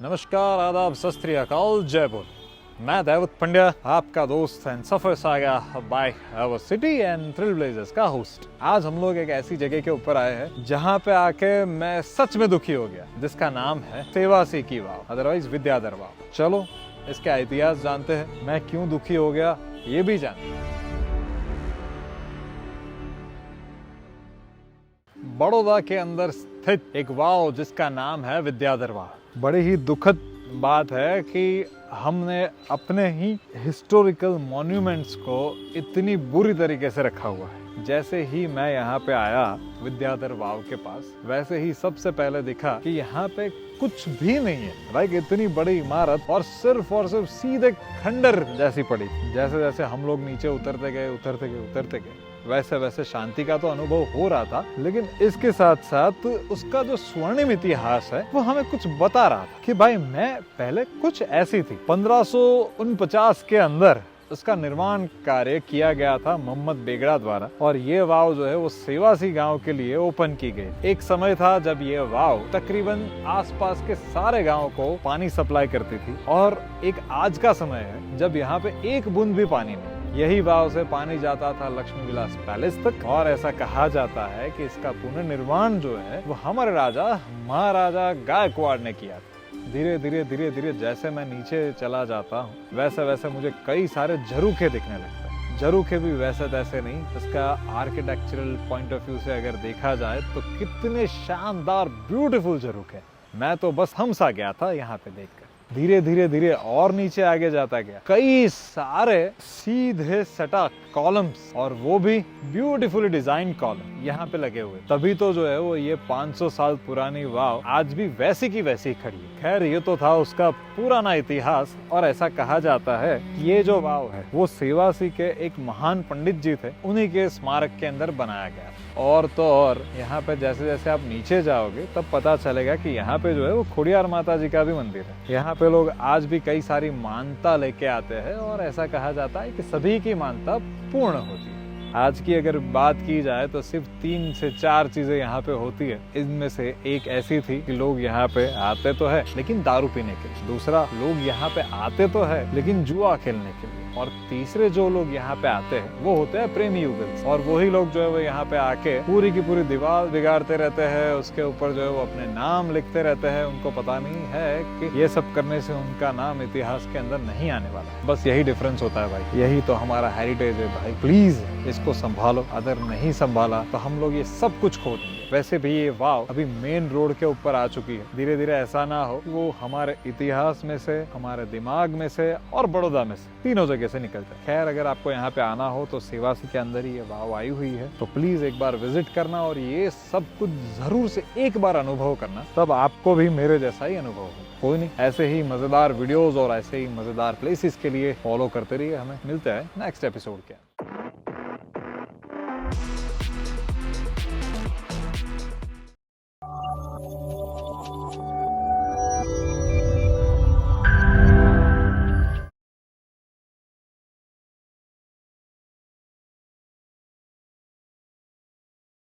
नमस्कार, आदाब, सत श्री अकाल, जय बोल। मैं दैवत पंड्या, आपका दोस्त and Safar saga by our city and Thrill Blazers का होस्ट। आज हम लोग एक ऐसी जगह के ऊपर आए हैं जहाँ पे आके मैं सच में दुखी हो गया, जिसका नाम है सेवासी की वाव, अदरवाइज विद्याधर वाव। चलो इसका इतिहास जानते हैं, मैं क्यों दुखी हो गया ये भी जानते हैं। बड़ौदा के अंदर स्थित एक वाव जिसका नाम है विद्याधर वाव। बड़ी ही दुखद बात है कि हमने अपने ही हिस्टोरिकल मॉन्यूमेंट्स को इतनी बुरी तरीके से रखा हुआ है। जैसे ही मैं यहाँ पे आया विद्याधर वाव के पास, वैसे ही सबसे पहले दिखा कि यहाँ पे कुछ भी नहीं है। लाइक इतनी बड़ी इमारत और सिर्फ सीधे खंडर जैसी पड़ी। जैसे जैसे हम लोग नीचे उतरते गए वैसे वैसे शांति का तो अनुभव हो रहा था, लेकिन इसके साथ साथ उसका जो स्वर्णिम इतिहास है वो हमें कुछ बता रहा था कि भाई मैं पहले कुछ ऐसी थी। 1549 के अंदर उसका निर्माण कार्य किया गया था मोहम्मद बेगड़ा द्वारा, और ये वाव जो है वो सेवासी गांव के लिए ओपन की गई। एक समय था जब ये वाव तकरीबन आसपास के सारे गांव को पानी सप्लाई करती थी, और एक आज का समय है जब यहाँ पे एक बूंद भी पानी नहीं। यही वाव से पानी जाता था लक्ष्मी विलास पैलेस तक, और ऐसा कहा जाता है कि इसका पुनर्निर्माण जो है वो हमारे राजा महाराजा गायकवाड़ ने किया था। धीरे धीरे जैसे मैं नीचे चला जाता हूँ वैसे वैसे मुझे कई सारे झरोखे दिखने लगते हैं। झरोखे भी वैसे तैसे नहीं, इसका आर्किटेक्चरल पॉइंट ऑफ व्यू से अगर देखा जाए तो कितने शानदार ब्यूटीफुल झरोखे। मैं तो बस हमसा गया था यहाँ पे देखकर। धीरे धीरे और नीचे आगे जाता गया, कई सारे सीधे सटा कॉलम्स, और वो भी ब्यूटीफुली डिजाइन कॉलम यहाँ पे लगे हुए। तभी तो जो है वो ये 500 साल पुरानी वाव आज भी वैसी की वैसी खड़ी है। खैर ये तो था उसका पुराना इतिहास, और ऐसा कहा जाता है कि ये जो वाव है वो सेवासी के एक महान पंडित जी थे, उन्हीं के स्मारक के अंदर बनाया गया। और तो और यहाँ पे जैसे जैसे आप नीचे जाओगे तब पता चलेगा कि यहाँ पे जो है वो खोडियार माता जी का भी मंदिर है। यहाँ पे लोग आज भी कई सारी मानता लेके आते हैं, और ऐसा कहा जाता है कि सभी की मानता पूर्ण होती है। आज की अगर बात की जाए तो सिर्फ 3 से 4 चीजें यहाँ पे होती है। इनमें से एक ऐसी थी कि लोग यहाँ पे आते तो है लेकिन दारू पीने के लिए, दूसरा लोग यहाँ पे आते तो है लेकिन जुआ खेलने के लिए, और तीसरे जो लोग यहाँ पे आते हैं वो होते हैं प्रेमी युगल। और वही लोग जो है वो यहाँ पे आके पूरी की पूरी दीवार बिगाड़ते रहते हैं, उसके ऊपर जो है वो अपने नाम लिखते रहते हैं। उनको पता नहीं है कि ये सब करने से उनका नाम इतिहास के अंदर नहीं आने वाला है। बस यही डिफरेंस होता है भाई, यही तो हमारा हेरिटेज है भाई। प्लीज इसको संभालो, अगर नहीं संभाला तो हम लोग ये सब कुछ खो देंगे। वैसे भी ये वाव अभी मेन रोड के ऊपर आ चुकी है। धीरे धीरे ऐसा ना हो कि वो हमारे इतिहास में से, हमारे दिमाग में से और बड़ौदा में से, तीनों जगह से निकल जाए। खैर अगर आपको यहाँ पे आना हो तो सेवासी के अंदर ही ये वाव आई हुई है, तो प्लीज एक बार विजिट करना और ये सब कुछ जरूर से एक बार अनुभव करना, तब आपको भी मेरे जैसा ही अनुभव हो। कोई नहीं, ऐसे ही मजेदार वीडियोस और ऐसे ही मजेदार प्लेसेस के लिए फॉलो करते रहिए। हमें मिलते हैं नेक्स्ट एपिसोड के।